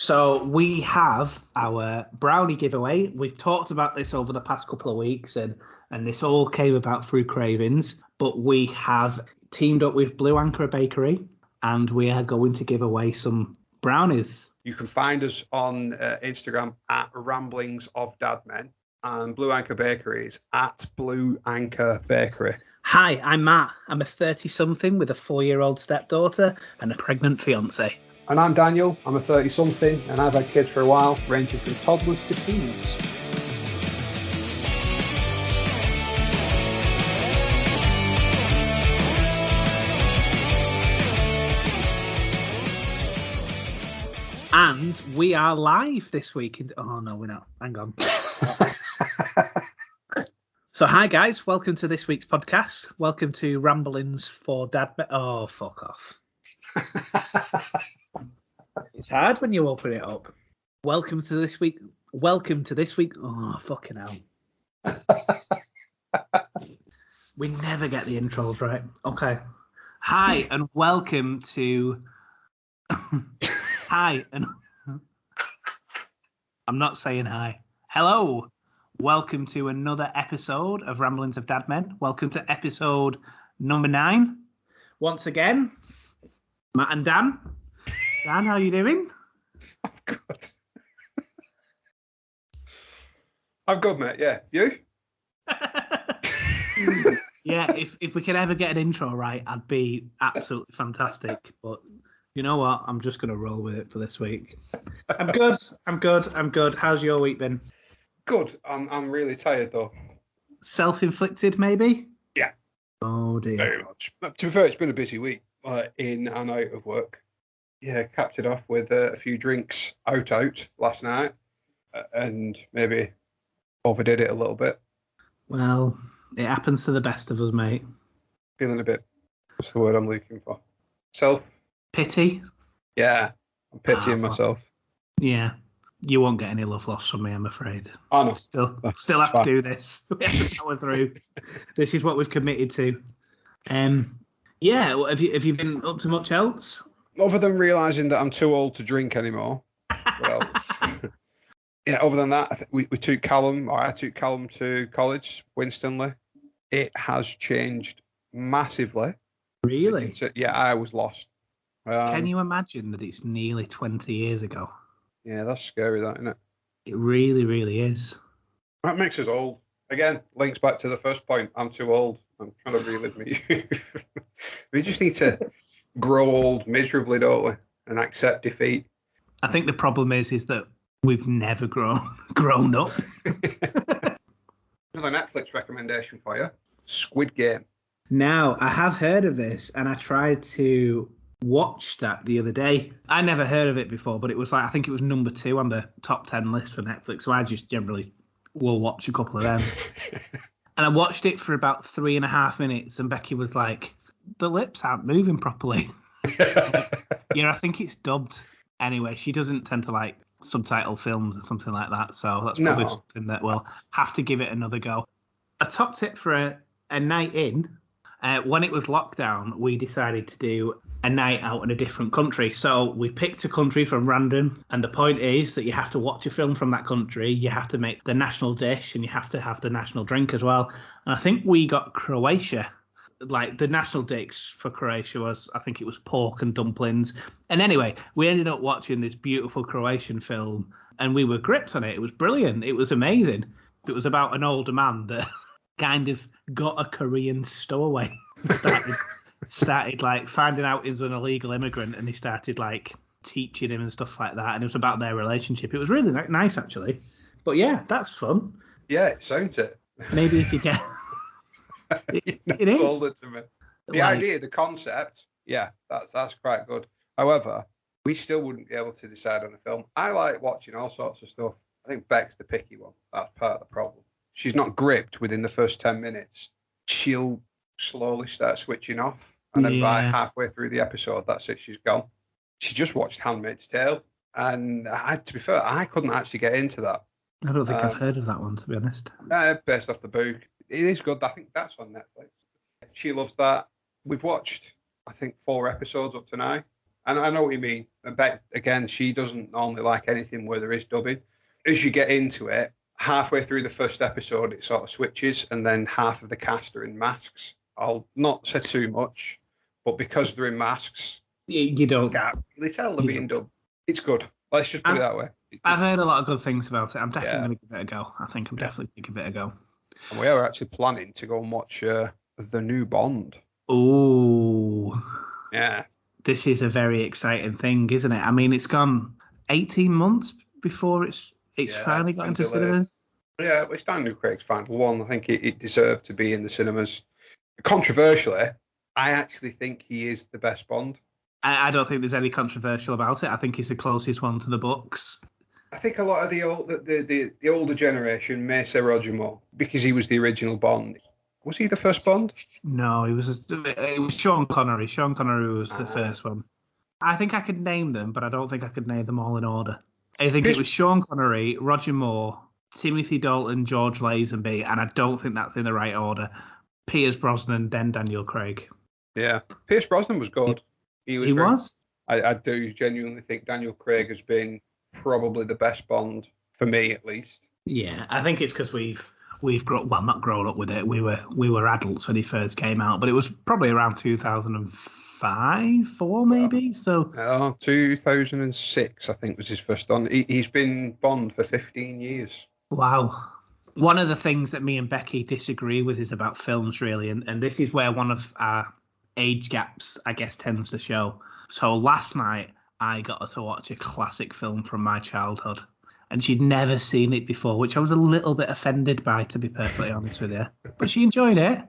So we have our Brownie Giveaway. We've talked about this over the past couple of weeks, and this all came about through cravings. But we have teamed up with Blue Anchor Bakery, and we are going to give away some brownies. You can find us on Instagram at Ramblings of Dadmen, and Blue Anchor Bakery is at Blue Anchor Bakery. Hi, I'm Matt. I'm a 30-something with a 4-year-old stepdaughter and a pregnant fiance. And I'm Daniel. I'm a 30-something, and I've had kids for a while, ranging from toddlers to teens. And we are live this week. Oh, no, we're not. Hang on. So, hi, guys. Welcome to this week's podcast. Welcome to Ramblings for Dad. Oh, fuck off. It's hard when you open it up. Welcome to this week. Oh, fucking hell. We never get the intros right. Okay. Hi, and welcome to... Hi, and I'm not saying hi. Hello. Welcome to another episode of Ramblings of Dadmen. Welcome to episode number 9. Once again, Matt and Dan. Dan, how are you doing? I'm good. I'm good, mate. Yeah. You? Yeah, if we could ever get an intro right, I'd be absolutely fantastic. But you know what? I'm just going to roll with it for this week. I'm good. How's your week been? Good. I'm really tired, though. Self-inflicted, maybe? Yeah. Oh, dear. Very much. To be fair, it's been a busy week in and out of work. Yeah, capped it off with a few drinks out last night and maybe overdid it a little bit. Well, it happens to the best of us, mate. Feeling a bit, what's the word I'm looking for? Pity? Yeah, I'm pitying myself. Yeah, you won't get any love lost from me, I'm afraid. I know. Still have to do this. We have to power through. This is what we've committed to. Yeah, have you been up to much else? Other than realising that I'm too old to drink anymore. Well, yeah, other than that, I think I took Callum to college, Winstanley. It has changed massively. Really? Yeah, I was lost. Can you imagine that it's nearly 20 years ago? Yeah, that's scary, that, isn't it? It really, really is. That makes us old. Again, links back to the first point. I'm too old. I'm trying to relive my youth. We just need to grow old miserably, don't we? And accept defeat. I think the problem is that we've never grown up. Another Netflix recommendation for you. Squid Game. Now, I have heard of this, and I tried to watch that the other day. I never heard of it before, but it was I think it was number 2 on the top 10 list for Netflix, so I just generally will watch a couple of them. And I watched it for about 3.5 minutes, and Becky was like, the lips aren't moving properly. I think it's dubbed. Anyway, she doesn't tend to subtitle films or something like that, so that's probably something that we'll have to give it another go. A top tip for a night in, when it was lockdown, we decided to do a night out in a different country. So we picked a country from random, and the point is that you have to watch a film from that country, you have to make the national dish, and you have to have the national drink as well. And I think we got Croatia. The national dish for Croatia was, I think it was pork and dumplings. And anyway, we ended up watching this beautiful Croatian film, and we were gripped on it. It was brilliant. It was amazing. It was about an older man that kind of got a Korean stowaway. started finding out he was an illegal immigrant, and he started teaching him and stuff like that. And it was about their relationship. It was really nice, actually. But yeah, that's fun. Yeah, it sounds it. Maybe if you get... It is. Sold it to me. The idea, the concept, yeah, that's quite good. However, we still wouldn't be able to decide on a film. I like watching all sorts of stuff. I think Beck's the picky one. That's part of the problem. She's not gripped within the first 10 minutes. She'll slowly start switching off, and then by halfway through the episode, that's it, she's gone. She just watched Handmaid's Tale, and to be fair, I couldn't actually get into that. I don't think I've heard of that one, to be honest. Based off the book. It is good. I think that's on Netflix. She loves that. We've watched, I think, 4 episodes up to now, And I know what you mean. And Beck, again, she doesn't normally like anything where there is dubbing. As you get into it, halfway through the first episode, it sort of switches, and then half of the cast are in masks. I'll not say too much, but because they're in masks, you don't. can't really tell they're being dubbed. It's good. Let's just put it that way. I've heard a lot of good things about it. I'm definitely going to give it a go. I think I'm definitely going to give it a go. And we are actually planning to go and watch the new Bond. Ooh. Yeah. This is a very exciting thing, isn't it? I mean, it's gone 18 months before it's finally got into cinemas. Yeah, it's Daniel Craig's final one. I think it deserved to be in the cinemas. Controversially, I actually think he is the best Bond. I don't think there's any controversial about it. I think he's the closest one to the books. I think a lot of the older generation may say Roger Moore because he was the original Bond. Was he the first Bond? No, it was Sean Connery. Sean Connery was the first one. I think I could name them, but I don't think I could name them all in order. I think it was Sean Connery, Roger Moore, Timothy Dalton, George Lazenby, and I don't think that's in the right order. Pierce Brosnan, then Daniel Craig. Yeah, Pierce Brosnan was good. He was? I do genuinely think Daniel Craig has been probably the best Bond, for me at least. Yeah, I think it's because we've not grown up with it. We were adults when he first came out, but it was probably around 2005, 4 maybe. So 2006, I think, was his first Bond. He's been Bond for 15 years. Wow. One of the things that me and Becky disagree with is about films, really, and this is where one of our age gaps, I guess, tends to show. So last night, I got her to watch a classic film from my childhood, and she'd never seen it before, which I was a little bit offended by, to be perfectly honest with you. But she enjoyed it.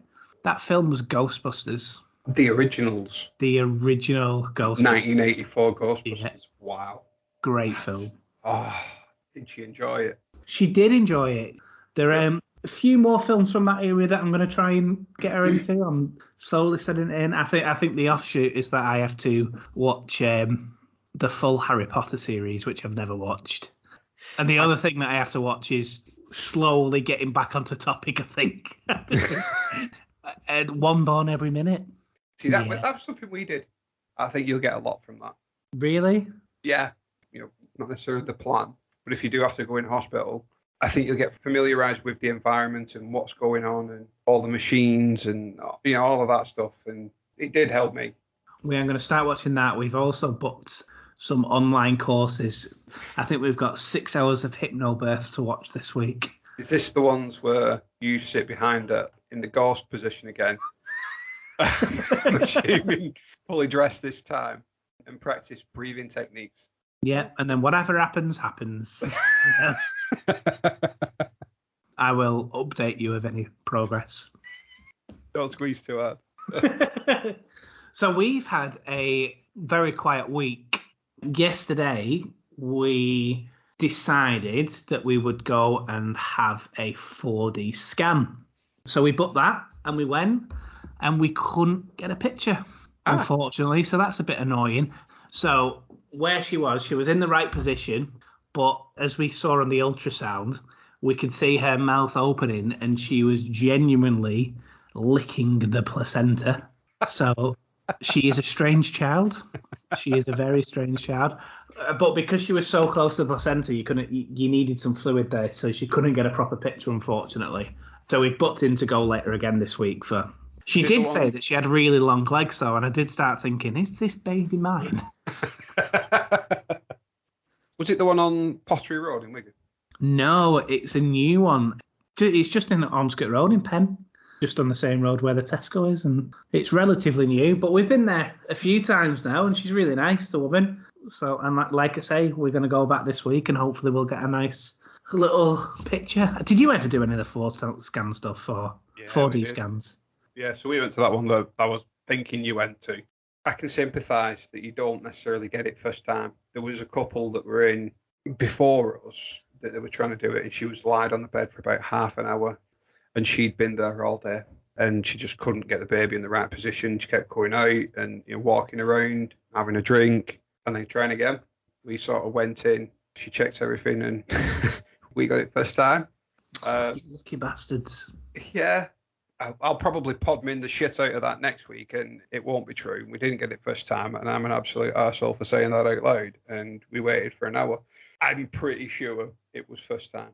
That film was Ghostbusters. The originals. The original Ghostbusters. 1984 Ghostbusters. Yeah. Wow. Great film. Oh, did she enjoy it? She did enjoy it. There are a few more films from that area that I'm going to try and get her into. I'm slowly setting it in. I think the offshoot is that I have to watch the full Harry Potter series, which I've never watched. And the other thing that I have to watch is slowly getting back onto topic, I think. And One Born Every Minute. See, that's something we did. I think you'll get a lot from that. Really? Yeah. Not necessarily the plan, but if you do have to go in hospital, I think you'll get familiarised with the environment and what's going on and all the machines and all of that stuff. And it did help me. We are going to start watching that. We've also booked some online courses. I think we've got 6 hours of hypnobirth to watch this week. Is this the ones where you sit behind her in the ghost position again? I'm assuming fully dressed this time and practice breathing techniques. Yeah, and then whatever happens. I will update you of any progress. Don't squeeze too hard. So we've had a very quiet week. Yesterday, we decided that we would go and have a 4D scan. So we booked that and we went and we couldn't get a picture, unfortunately. So that's a bit annoying. So where she was in the right position, but as we saw on the ultrasound, we could see her mouth opening and she was genuinely licking the placenta. So she is a strange child. She is a very strange child. But because she was so close to the placenta, you needed some fluid there, so she couldn't get a proper picture, unfortunately. So we've booked in to go later again this week for. She did say that she had really long legs, though, and I did start thinking, is this baby mine? Was it the one on Pottery Road in Wigan? No, it's a new one. It's just in Ormskirk Road in Penn, just on the same road where the Tesco is, and it's relatively new. But we've been there a few times now, and she's really nice, the woman. So, and like I say, we're going to go back this week, and hopefully we'll get a nice little picture. Did you ever do any of the 4D scan stuff or 4D scans? Yeah, so we went to that one that I was thinking you went to. I can sympathise that you don't necessarily get it first time. There was a couple that were in before us that they were trying to do it, and she was lied on the bed for about half an hour, and she'd been there all day, and she just couldn't get the baby in the right position. She kept going out and walking around, having a drink, and then trying again. We sort of went in, she checked everything, and we got it first time. You lucky bastards. Yeah. I'll probably podmin the shit out of that next week, and it won't be true. We didn't get it first time, and I'm an absolute arsehole for saying that out loud, and we waited for an hour. I'm pretty sure it was first time.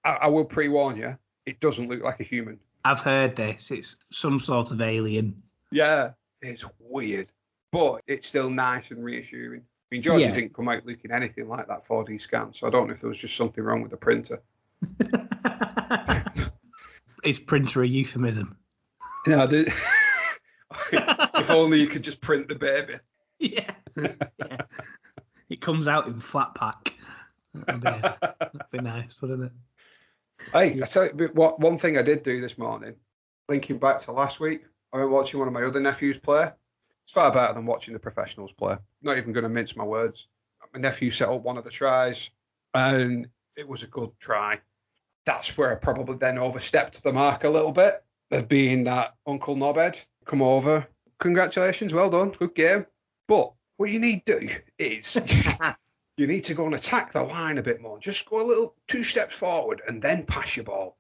I will pre-warn you, it doesn't look like a human. I've heard this. It's some sort of alien. Yeah, it's weird, but it's still nice and reassuring. I mean, Georgia didn't come out looking anything like that 4D scan, so I don't know if there was just something wrong with the printer. Is printer a euphemism? No, if only you could just print the baby. Yeah. It comes out in flat pack. That'd be nice, wouldn't it? Hey, I tell you what. One thing I did do this morning, thinking back to last week, I went watching one of my other nephews play. It's far better than watching the professionals play. Not even going to mince my words. My nephew set up one of the tries, and it was a good try. That's where I probably then overstepped the mark a little bit of being that Uncle Knobhead. Come over. Congratulations, well done, good game. But what you need to do is you need to go and attack the line a bit more. Just go a little 2 steps forward and then pass your ball.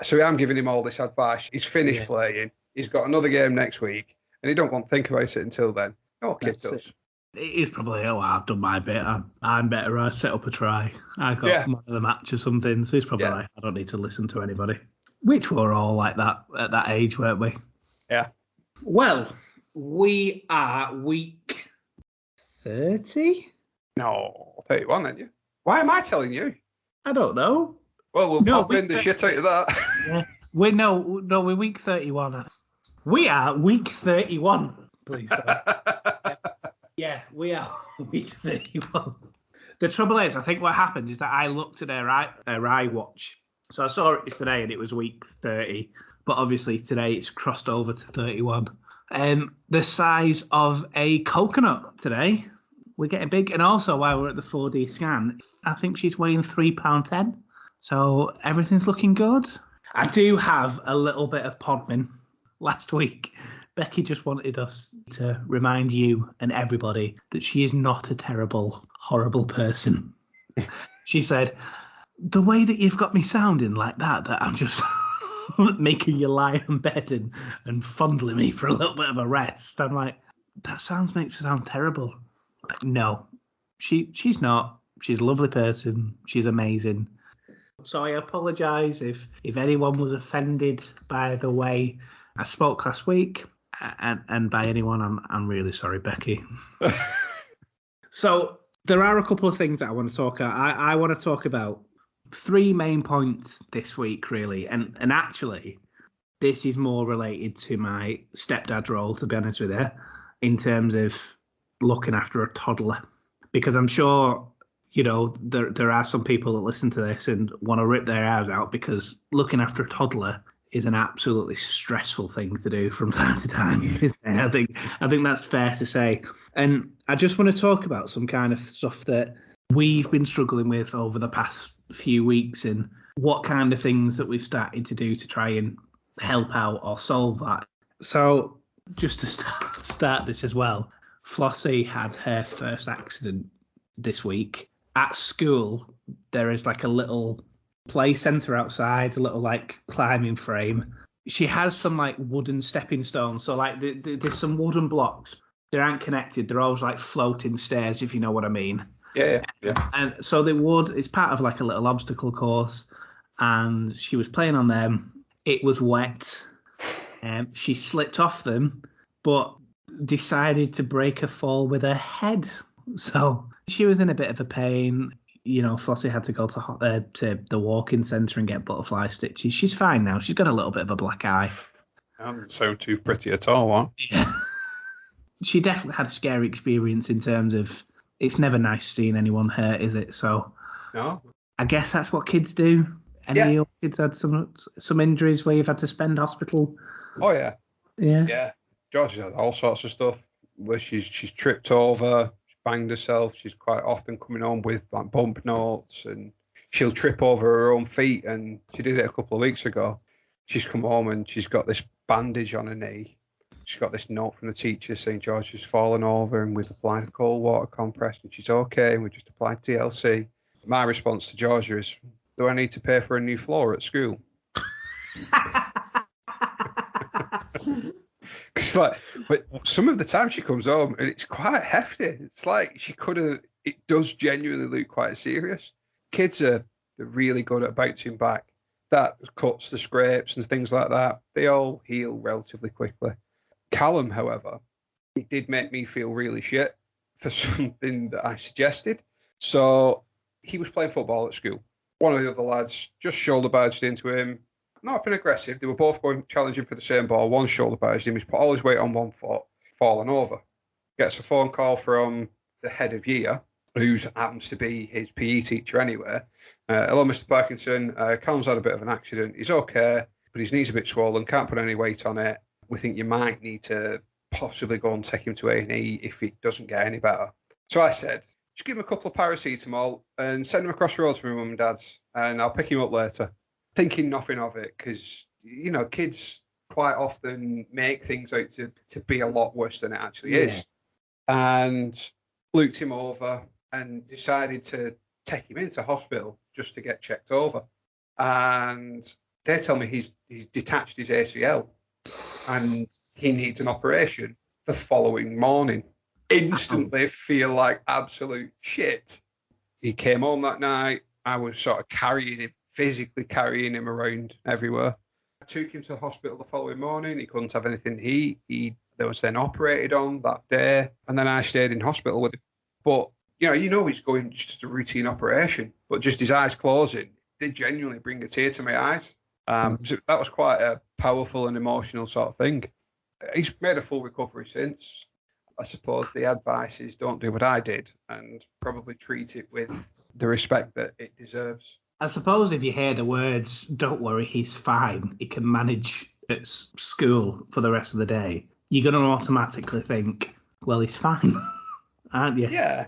So I'm giving him all this advice. He's finished playing. He's got another game next week, and he don't want to think about it until then. No kid does. It is probably, I've done my bit. I'm better. I set up a try. I got man of the match or something. So he's probably like, I don't need to listen to anybody. Which we're all like that at that age, weren't we? Yeah. Well, we are week 30? No, 31, aren't you? Why am I telling you? I don't know. Well, we'll pop in the shit out of that. Yeah. We're week 31. We are week 31. Please don't. Yeah, we are week 31. The trouble is, I think what happened is that I looked at her iWatch. So I saw it yesterday and it was week 30. But obviously today it's crossed over to 31. The size of a coconut today. We're getting big. And also while we're at the 4D scan, I think she's weighing £3.10. So everything's looking good. I do have a little bit of podmin. Last week, Becky just wanted us to remind you and everybody that she is not a terrible, horrible person. She said, the way that you've got me sounding like that I'm just making you lie in bed and fondling me for a little bit of a rest. I'm like, that makes me sound terrible. Like, no, she's not. She's a lovely person. She's amazing. So I apologise if anyone was offended by the way I spoke last week, and by anyone, I'm really sorry, Becky. So there are a couple of things that I want to talk about. I want to talk about 3 main points this week, really, and actually, this is more related to my stepdad role, to be honest with you, in terms of looking after a toddler, because I'm sure, you know, there are some people that listen to this and want to rip their hairs out because looking after a toddler is an absolutely stressful thing to do from time to time. I think that's fair to say. And I just want to talk about some kind of stuff that we've been struggling with over the past few weeks and what kind of things that we've started to do to try and help out or solve that. So just to start this as well, Flossie had her first accident this week. At school, there is like a little play centre outside, a little like climbing frame. She has some like wooden stepping stones. So like there's some wooden blocks. They aren't connected. They're always like floating stairs, if you know what I mean. Yeah. And so it's part of like a little obstacle course. And she was playing on them. It was wet. And she slipped off them, but decided to break a fall with her head. So she was in a bit of a pain. You know, Flossie had to go to the walk-in centre and get butterfly stitches. She's fine now. She's got a little bit of a black eye. Doesn't sound too pretty at all, what? Yeah. She definitely had a scary experience in terms of it's never nice seeing anyone hurt, is it? So no. I guess that's what kids do. Any of your kids had some injuries where you've had to spend hospital? Oh, yeah. Yeah. Yeah. George has had all sorts of stuff where she's tripped over, banged herself. She's quite often coming home with like bump notes, and she'll trip over her own feet. And she did it a couple of weeks ago. She's come home and she's got this bandage on her knee. She's got this note from the teacher saying George has fallen over and we've applied a cold water compress and she's okay and we just applied TLC. My response to Georgia is, do I need to pay for a new floor at school? like, but some of the time she comes home and it's quite hefty. It's like it does genuinely look quite serious. Kids they're really good at bouncing back. That cuts, the scrapes and things like that, they all heal relatively quickly. Callum, however, it did make me feel really shit for something that I suggested. So he was playing football at school. One of the other lads just shoulder barged into him. Not been aggressive. They were both going challenging for the same ball. One shoulder barged him. He's put all his weight on one foot, fallen over. Gets a phone call from the head of year, who happens to be his PE teacher anyway. Hello, Mr. Parkinson. Callum's had a bit of an accident. He's okay, but his knee's a bit swollen. Can't put any weight on it. We think you might need to possibly go and take him to A&E if it doesn't get any better. So I said, just give him a couple of paracetamol and send him across the road to my mum and dad's, and I'll pick him up later. Thinking nothing of it, because, you know, kids quite often make things out to be a lot worse than it actually is. And looked him over and decided to take him into hospital just to get checked over. And they tell me he's detached his ACL and he needs an operation the following morning. Instantly feel like absolute shit. He came home that night. I was sort of physically carrying him around everywhere. I took him to the hospital the following morning. He couldn't have anything to eat. They was then operated on that day. And then I stayed in hospital with him. But, you know he's going just a routine operation. But just his eyes closing did genuinely bring a tear to my eyes. So that was quite a powerful and emotional sort of thing. He's made a full recovery since. I suppose the advice is don't do what I did and probably treat it with the respect that it deserves. I suppose if you hear the words, don't worry, he's fine, he can manage at school for the rest of the day, you're going to automatically think, well, he's fine, aren't you? Yeah.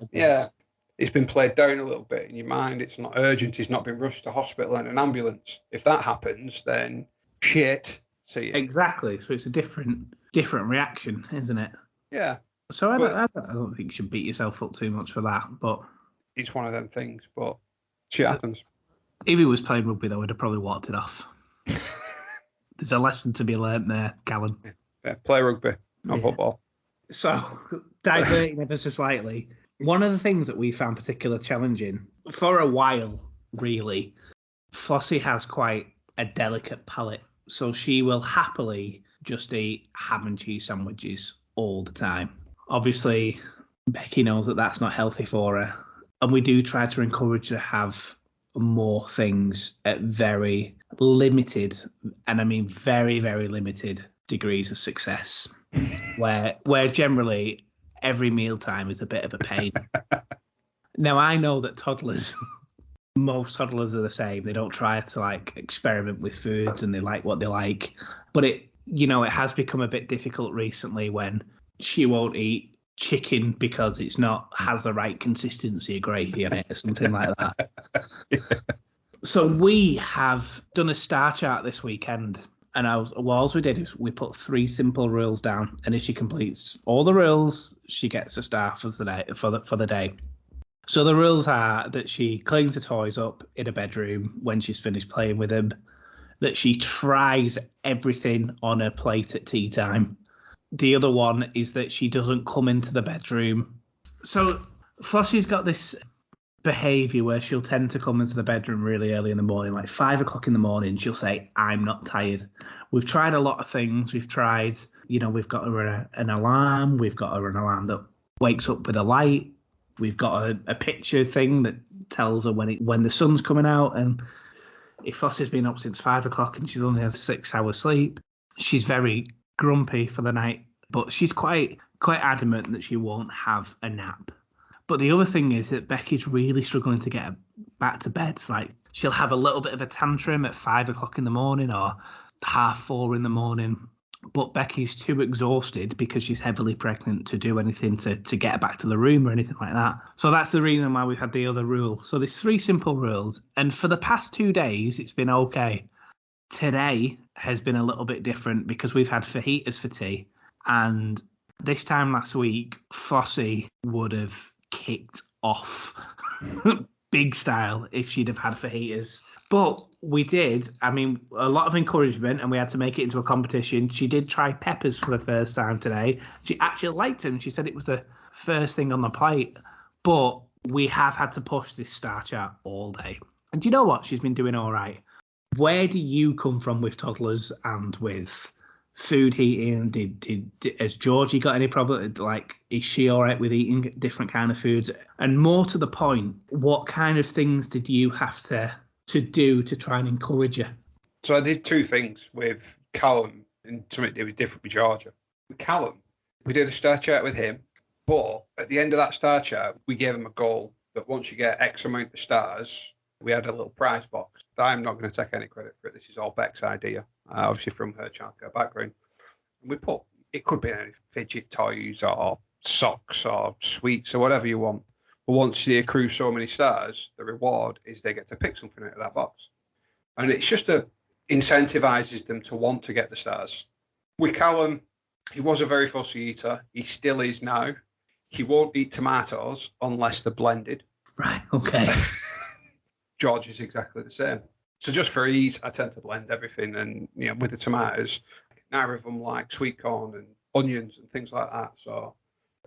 It's been played down a little bit in your mind. It's not urgent. He's not been rushed to hospital in an ambulance. If that happens, then shit. See you. Exactly. So it's a different reaction, isn't it? Yeah. So I don't think you should beat yourself up too much for that, but it's one of them things. But shit happens. If he was playing rugby, though, I'd have probably walked it off. There's a lesson to be learnt there, Callum. Yeah, play rugby, not football. So, diverting ever so slightly, one of the things that we found particularly challenging for a while, really, Flossie has quite a delicate palate. So she will happily just eat ham and cheese sandwiches all the time. Obviously, Becky knows that that's not healthy for her. And we do try to encourage her to have more things at very limited, and I mean very, very limited degrees of success, where generally every mealtime is a bit of a pain. Now, I know that most toddlers are the same. They don't try to experiment with foods and they like what they like. But it has become a bit difficult recently when she won't eat chicken because it's not has the right consistency of gravy on it or something like that. Yeah. So we have done a star chart this weekend, and all we did is we put 3 simple rules down, and if she completes all the rules, she gets a star for the day. So the rules are that she cleans the toys up in her bedroom when she's finished playing with them, that she tries everything on her plate at tea time. The other one is that she doesn't come into the bedroom. So Flossie's got this behaviour where she'll tend to come into the bedroom really early in the morning, like 5 o'clock in the morning. She'll say, I'm not tired. We've tried a lot of things. We've tried, we've got her an alarm. We've got her an alarm that wakes up with a light. We've got a picture thing that tells her when the sun's coming out. And if Flossie's been up since 5 o'clock and she's only had 6 hours sleep, she's very grumpy for the night, but she's quite adamant that she won't have a nap. But the other thing is that Becky's really struggling to get her back to bed. It's like she'll have a little bit of a tantrum at 5 o'clock in the morning or 4:30 in the morning, but Becky's too exhausted because she's heavily pregnant to do anything to get her back to the room or anything like that. So that's the reason why we've had the other rule. So there's 3 simple rules, and for the past 2 days it's been okay. Today has been a little bit different because we've had fajitas for tea, and this time last week Flossie would have kicked off big style if she'd have had fajitas. But we did, I mean, a lot of encouragement, and we had to make it into a competition. She did try peppers for the first time today. She actually liked them. She said it was the first thing on the plate. But we have had to push this star chart all day. And do you know what? She's been doing all right. Where do you come from with toddlers and with food eating? Has Georgie got any problem? Like, is she all right with eating different kind of foods? And more to the point, what kind of things did you have to do to try and encourage her? So I did two things with Callum and something that was different with Georgia. With Callum, we did a star chart with him, but at the end of that star chart, we gave him a goal that once you get X amount of stars, we had a little prize box. I'm not going to take any credit for it. This is all Beck's idea, obviously from her childcare background. And we put, it could be any fidget toys or socks or sweets or whatever you want. But once they accrue so many stars, the reward is they get to pick something out of that box. And it's just incentivizes them to want to get the stars. With Callum, he was a very fussy eater. He still is now. He won't eat tomatoes unless they're blended. Right, okay. George is exactly the same. So just for ease, I tend to blend everything. And with the tomatoes, neither of them like sweet corn and onions and things like that. So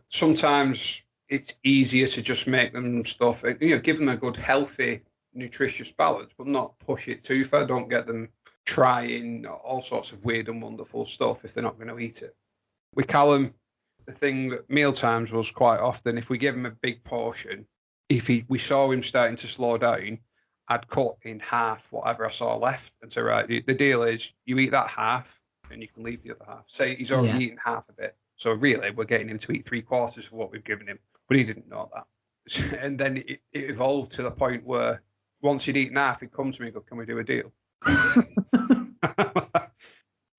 sometimes it's easier to just make them stuff, give them a good, healthy, nutritious balance, but not push it too far. Don't get them trying all sorts of weird and wonderful stuff if they're not going to eat it. With Callum, the thing at mealtimes was quite often, if we give him a big portion, we saw him starting to slow down, I'd cut in half whatever I saw left and say, right, the deal is you eat that half and you can leave the other half. Say he's already eaten half of it. So really, we're getting him to eat 3/4 of what we've given him. But he didn't know that. And then it evolved to the point where once he'd eaten half, he'd come to me and go, can we do a deal?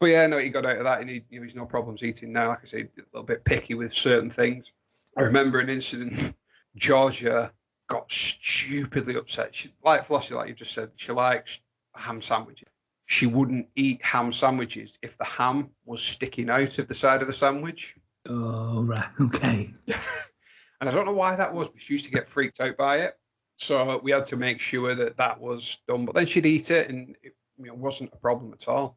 But yeah, no, he got out of that and he's no problems eating now. Like I say, a little bit picky with certain things. I remember an incident, Georgia got stupidly upset. She, like Flossie, like you just said, she likes ham sandwiches. She wouldn't eat ham sandwiches if the ham was sticking out of the side of the sandwich. Oh, right, okay. And I don't know why that was, but she used to get freaked out by it. So we had to make sure that was done. But then she'd eat it and it wasn't a problem at all.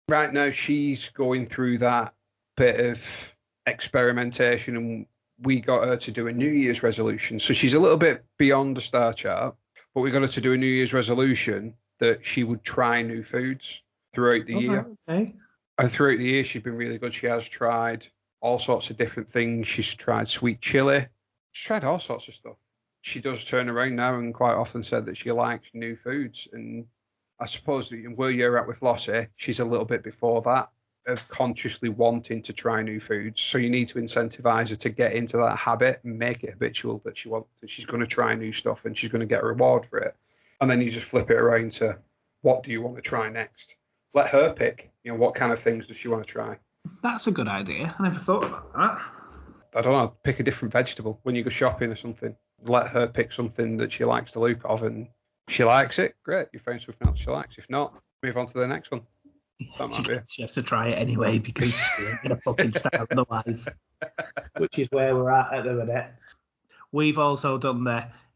Right now, she's going through that bit of experimentation and we got her to do a New Year's resolution. So she's a little bit beyond the star chart, but we got her to do a New Year's resolution that she would try new foods throughout the year. Okay. And throughout the year, she's been really good. She has tried all sorts of different things. She's tried sweet chili. She's tried all sorts of stuff. She does turn around now and quite often said that she likes new foods. And I suppose where you're at with Lossie, she's a little bit before that of consciously wanting to try new foods. So you need to incentivize her to get into that habit and make it habitual that she's going to try new stuff and she's going to get a reward for it. And then you just flip it around to what do you want to try next? Let her pick, what kind of things does she want to try? That's a good idea. I never thought about that. I don't know, pick a different vegetable when you go shopping or something. Let her pick something that she likes the look of and she likes it. Great, you found something else she likes. If not, move on to the next one. She has to try it anyway because she ain't going to fucking start otherwise, which is where we're at the minute. We've also done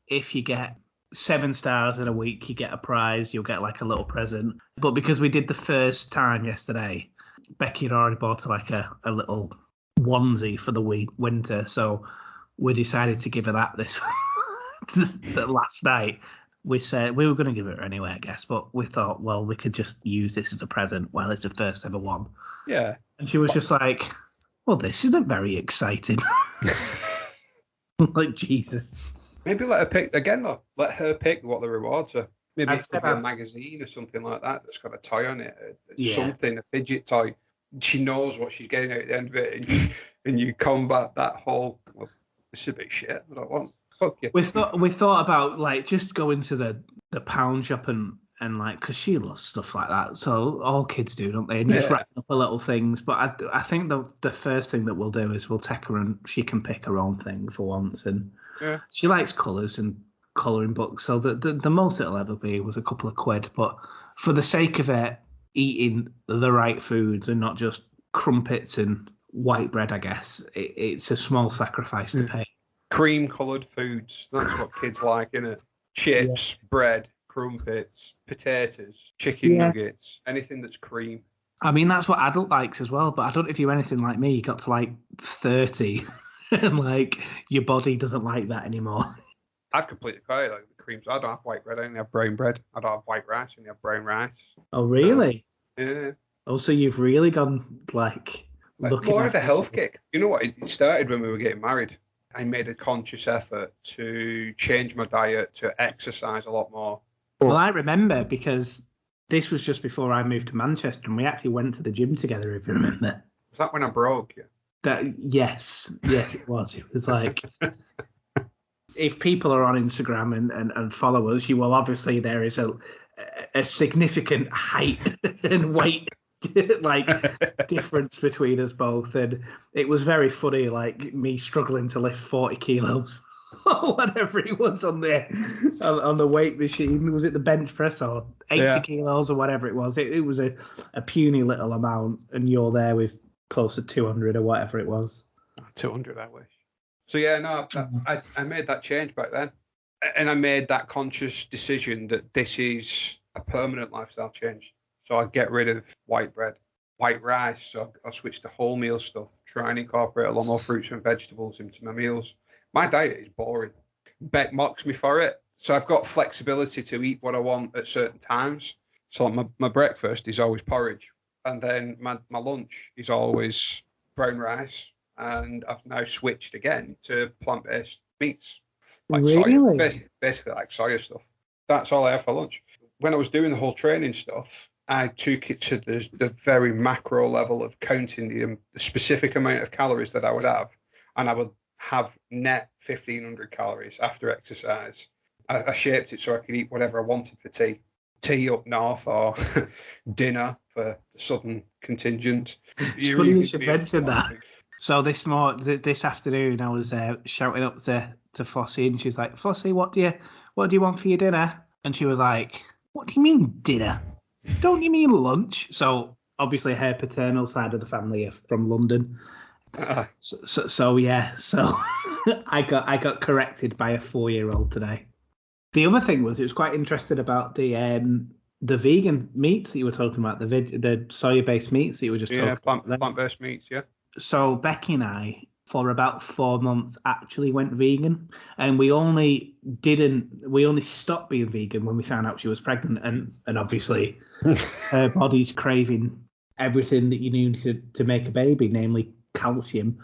if you get 7 stars in a week, you get a prize, you'll get like a little present. But because we did the first time yesterday, Becky had already bought like a little onesie for the winter, so we decided to give her that this last night. We said we were going to give it her anyway, I guess, but we thought, well, we could just use this as a present while it's the first ever one. Yeah. And she was just like, well, this isn't very exciting. Like, Jesus. Maybe let her pick, again though, let her pick what the rewards are. Maybe it could be a magazine or something like that that's got a toy on it, something, a fidget toy. She knows what she's getting out at the end of it, and you combat that whole, well, this is a bit shit, I don't want. Fuck you. We thought about like just going to the pound shop and like, because she loves stuff like that. So all kids do, don't they? And just wrapping up her little things. But I think the first thing that we'll do is we'll take her and she can pick her own thing for once. And she likes colours and colouring books. So the most it'll ever be was a couple of quid. But for the sake of it, eating the right foods and not just crumpets and white bread, I guess, it's a small sacrifice to pay. Cream coloured foods. That's what kids like, innit? Chips, bread, crumpets, potatoes, chicken nuggets, anything that's cream. I mean, that's what adult likes as well, but I don't know if you're anything like me. You got to like 30 and like your body doesn't like that anymore. I've completely cut it. Like the creams. I don't have white bread. I only have brown bread. I don't have white rice. I only have brown rice. Oh, really? Yeah. Oh, so you've really gone like looking more of a health yourself. kick. You know what? It started when we were getting married. I made a conscious effort to change my diet, to exercise a lot more. Well, I remember because this was just before I moved to Manchester, and we actually went to the gym together, if you remember. Was that when I broke you? Yes, it was. It was like, if people are on Instagram and follow us, you will obviously, there is a significant height and weight like difference between us both, and it was very funny, like me struggling to lift 40 kilos or whatever it was on the weight machine. Was it the bench press or 80 kilos or whatever it was? It was a puny little amount, and you're there with close to 200 or whatever it was. 200, I wish. So yeah, no, I made that change back then, and I made that conscious decision that this is a permanent lifestyle change. So I get rid of white bread, white rice. So I switch to wholemeal stuff, try and incorporate a lot more fruits and vegetables into my meals. My diet is boring. Beck mocks me for it. So I've got flexibility to eat what I want at certain times. So my breakfast is always porridge. And then my lunch is always brown rice. And I've now switched again to plant-based meats. Like really? Soya, basically like soya stuff. That's all I have for lunch. When I was doing the whole training stuff, I took it to the very macro level of counting the specific amount of calories that I would have. And I would have net 1,500 calories after exercise. I shaped it so I could eat whatever I wanted for tea up north, or dinner for the southern contingent. It's funny you should mention that. So this afternoon, I was shouting up to Flossie, and she's like, "Flossie, what do you want for your dinner?" And she was like, "What do you mean dinner? Don't you mean lunch?" So obviously her paternal side of the family are from London. So I got corrected by a 4-year-old today. The other thing was, it was quite interesting about the vegan meats that you were talking about, the soya-based meats that you were just talking about. Yeah, plant-based meats, yeah. So Becky and I, for about 4 months, actually went vegan, and we only stopped being vegan when we found out she was pregnant, and obviously her body's craving everything that you need to make a baby, namely calcium.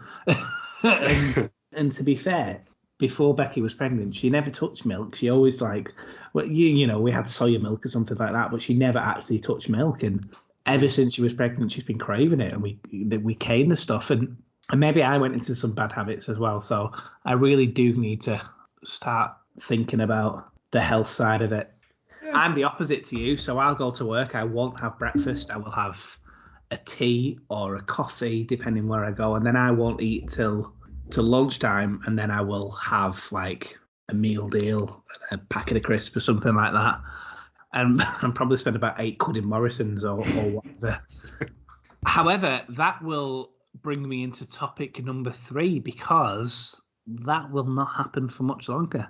and to be fair, before Becky was pregnant, she never touched milk. She always we had soya milk or something like that, but she never actually touched milk. And ever since she was pregnant, she's been craving it, and we caned the stuff, and maybe I went into some bad habits as well. So I really do need to start thinking about the health side of it. Yeah. I'm the opposite to you, so I'll go to work. I won't have breakfast. I will have a tea or a coffee, depending where I go, and then I won't eat till lunchtime, and then I will have like a meal deal, a packet of crisps or something like that, and probably spend about £8 in Morrison's or whatever. However, that will bring me into topic number 3, because that will not happen for much longer.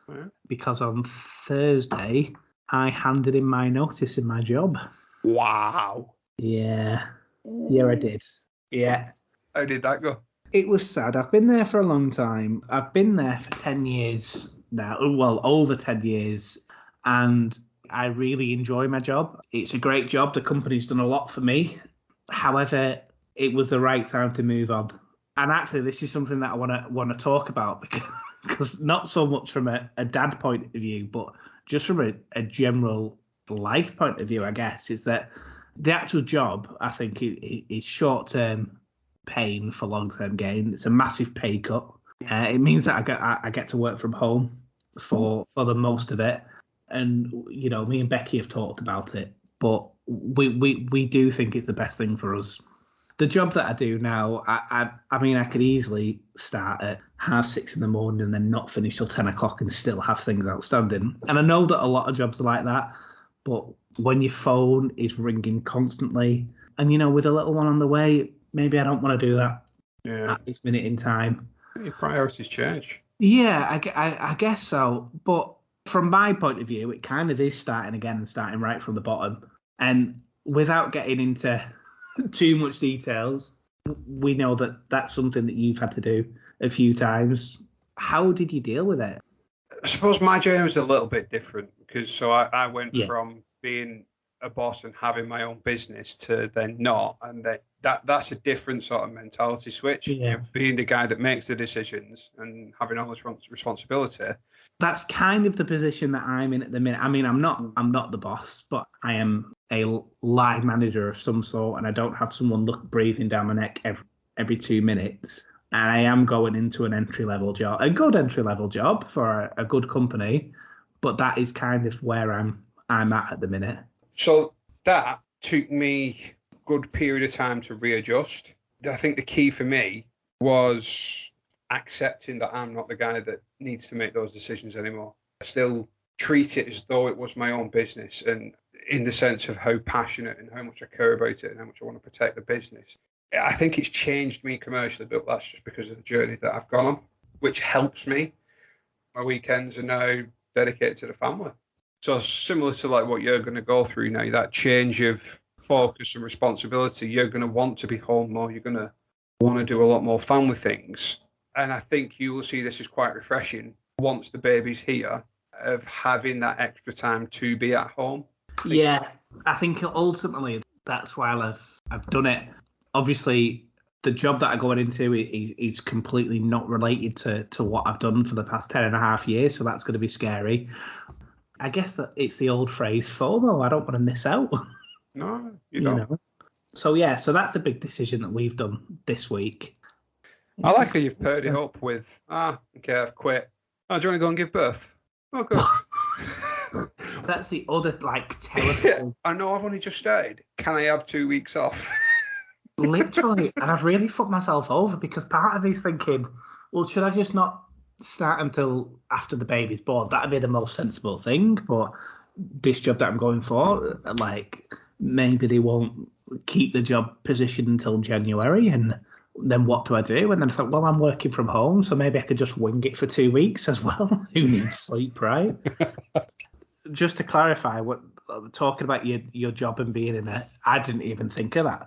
Yeah. Because on Thursday I handed in my notice in my job. Wow. Yeah, I did. Yeah. How did that go? It was sad. I've been there for a long time. I've been there for 10 years now. Well, over 10 years. And I really enjoy my job. It's a great job. The company's done a lot for me. However, it was the right time to move on. And actually, this is something that I want to talk about, because not so much from a dad point of view, but just from a general life point of view, I guess, is that the actual job, I think, is short-term pain for long-term gain. It's a massive pay cut. It means that I get to work from home for the most of it. And, me and Becky have talked about it, but we do think it's the best thing for us. The job that I do now, I mean, I could easily start at 6:30 in the morning and then not finish till 10 o'clock and still have things outstanding. And I know that a lot of jobs are like that, but when your phone is ringing constantly, and with a little one on the way, maybe I don't want to do that at this minute in time. Your priorities change. Yeah, I guess so. But From my point of view, it kind of is starting again and starting right from the bottom. And without getting into too much details, we know that that's something that you've had to do a few times. How did you deal with it? I suppose my journey was a little bit different because I went Yeah. from being a boss and having my own business to then not, and that's a different sort of mentality switch. Yeah. You know, being the guy that makes the decisions and having all this responsibility. That's kind of the position that I'm in at the minute. I mean, I'm not the boss, but I am a line manager of some sort, and I don't have someone breathing down my neck every 2 minutes. And I am going into an entry-level job, a good entry-level job for a good company, but that is kind of where I'm at the minute. So that took me a good period of time to readjust. I think the key for me was accepting that I'm not the guy that needs to make those decisions anymore. I still treat it as though it was my own business, and in the sense of how passionate and how much I care about it and how much I want to protect the business. I think it's changed me commercially, but that's just because of the journey that I've gone on, which helps me. My weekends are now dedicated to the family. So similar to like what you're going to go through now, that change of focus and responsibility, you're going to want to be home more. You're going to want to do a lot more family things. And I think you will see this is quite refreshing once the baby's here, of having that extra time to be at home. Yeah, I think ultimately that's why I've done it. Obviously, the job that I'm going into is completely not related to what I've done for the past 10 and a half years, so that's going to be scary. I guess that it's the old phrase, FOMO. I don't want to miss out. No, you don't. So, yeah, so that's a big decision that we've done this week. I like how you've paired it up with, okay, I've quit. Oh, do you want to go and give birth? Oh, good. That's the other, terrible. I know I've only just started. Can I have 2 weeks off? Literally, and I've really fucked myself over because part of me's thinking, well, should I just not start until after the baby's born? That'd be the most sensible thing. But this job that I'm going for, maybe they won't keep the job position until January, and then what do I do? And then I thought, well, I'm working from home, so maybe I could just wing it for 2 weeks as well. Who needs sleep, right? Just to clarify, talking about your job and being in it, I didn't even think of that.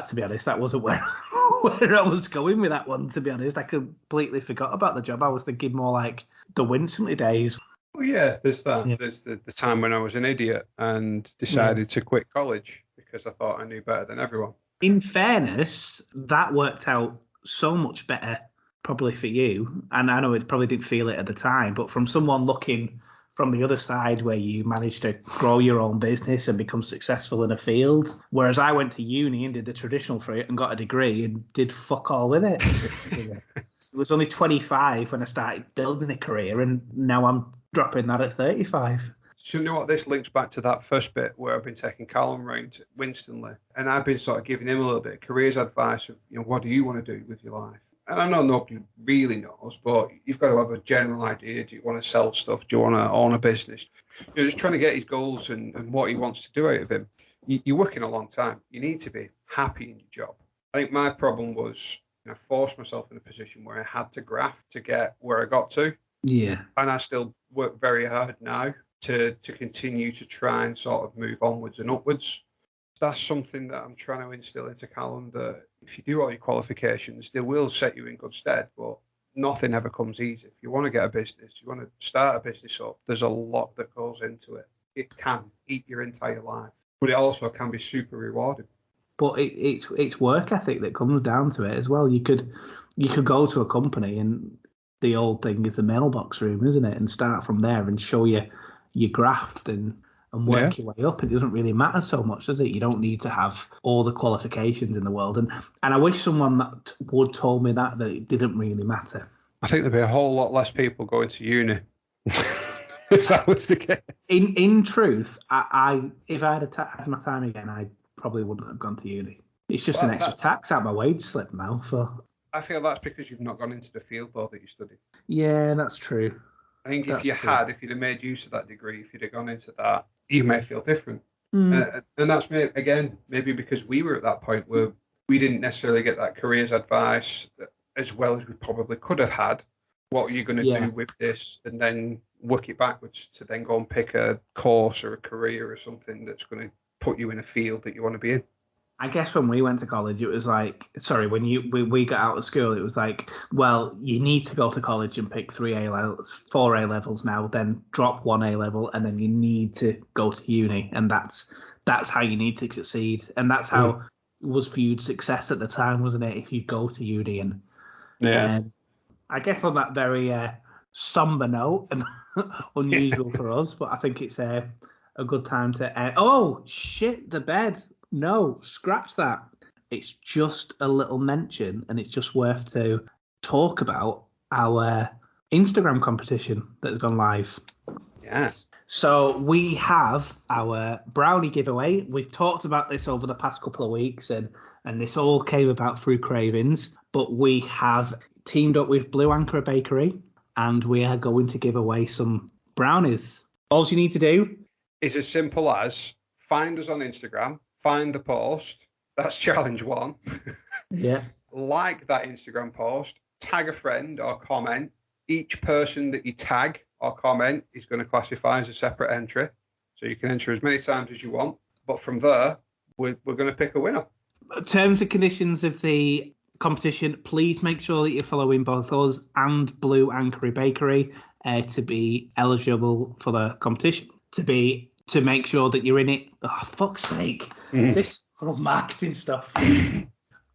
To be honest, that wasn't where I was going with that one, to be honest. I completely forgot about the job. I was thinking more like the Winstonley days. Oh, yeah, there's that. Yeah. There's the time when I was an idiot and decided to quit college because I thought I knew better than everyone. In fairness, that worked out so much better probably for you. And I know it probably didn't feel it at the time, but from someone looking from the other side where you managed to grow your own business and become successful in a field, whereas I went to uni and did the traditional route and got a degree and did fuck all with it. It was only 25 when I started building a career, and now I'm dropping that at 35. So you know what, this links back to that first bit where I've been taking Callum round to Winstonley, and I've been sort of giving him a little bit of careers advice of, what do you want to do with your life? And I know nobody really knows, but you've got to have a general idea. Do you want to sell stuff? Do you want to own a business? You're just trying to get his goals and what he wants to do out of him. You're working a long time. You need to be happy in your job. I think my problem was I forced myself in a position where I had to graft to get where I got to. Yeah. And I still work very hard now to continue to try and sort of move onwards and upwards. That's something that I'm trying to instill into Callum, that if you do all your qualifications, they will set you in good stead, but nothing ever comes easy. If you want to get a business, you want to start a business up, there's a lot that goes into it. It can eat your entire life, but it also can be super rewarding. But it's work ethic that comes down to it as well. You could go to a company, and the old thing is the mailbox room, isn't it? And start from there and show your graft and work your way up. It doesn't really matter so much, does it? You don't need to have all the qualifications in the world. And I wish someone that would told me that it didn't really matter. I think there'd be a whole lot less people going to uni if that was the case. In truth, I if I had my time again, I probably wouldn't have gone to uni. It's just an extra tax out of my wage slip now. So I feel that's because you've not gone into the field though that you studied. Yeah, that's true. I think if you'd have made use of that degree, if you'd have gone into that, you may feel different. And that's maybe because we were at that point where we didn't necessarily get that careers advice as well as we probably could have had. What are you going to do with this? And then work it backwards to then go and pick a course or a career or something that's going to put you in a field that you want to be in. I guess when we went to college, it was like, sorry, when we got out of school, it was like, well, you need to go to college and pick 4 A levels now, then drop 1 A level, and then you need to go to uni, and that's how you need to succeed, and that's how it was viewed success at the time, wasn't it? If you go to uni, and I guess on that very somber note and unusual for us, but I think it's a good time to end. Oh shit, the bed. No, scratch that. It's just a little mention, and it's just worth to talk about our Instagram competition that has gone live. Yeah. So we have our Brownie Giveaway. We've talked about this over the past couple of weeks, and this all came about through cravings. But we have teamed up with Blue Anchor Bakery, and we are going to give away some brownies. All you need to do is as simple as find us on Instagram. Find the post. That's challenge 1. Yeah. Like that Instagram post. Tag a friend or comment. Each person that you tag or comment is going to classify as a separate entry. So you can enter as many times as you want. But from there, we're going to pick a winner. Terms and conditions of the competition. Please make sure that you're following both us and Blue Anchor Bakery to be eligible for the competition. To make sure that you're in it. Oh, fuck's sake. This whole marketing stuff.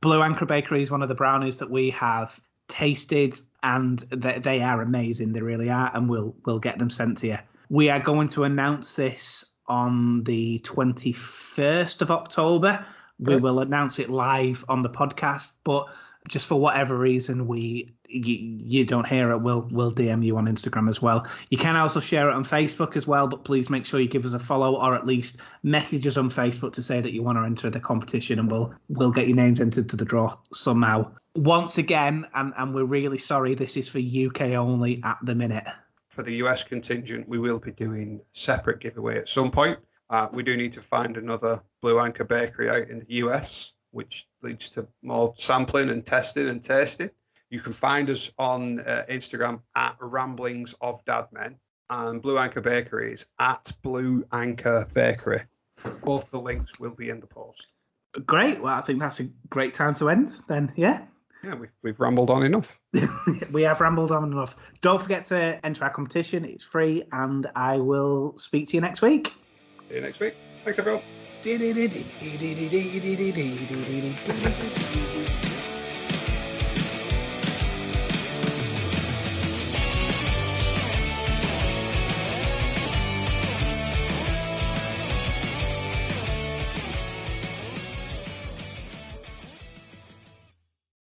Blue Anchor Bakery is one of the brownies that we have tasted, and they are amazing. They really are, and we'll get them sent to you. We are going to announce this on the 21st of October. We will announce it live on the podcast, but just for whatever reason you don't hear it, we'll DM you on Instagram as well. You can also share it on Facebook as well, but please make sure you give us a follow, or at least message us on Facebook to say that you want to enter the competition, and we'll get your names entered to the draw somehow. Once again, and we're really sorry, this is for UK only at the minute. For the US contingent, we will be doing separate giveaway at some point. We do need to find another Blue Anchor Bakery out in the US, which leads to more sampling and testing and tasting. You can find us on Instagram at Ramblings of Dadmen, and Blue Anchor Bakery is at Blue Anchor Bakery. Both the links will be in the post. Great. Well, I think that's a great time to end then, yeah? Yeah, we've rambled on enough. We have rambled on enough. Don't forget to enter our competition. It's free, and I will speak to you next week. See you next week. Thanks, everyone.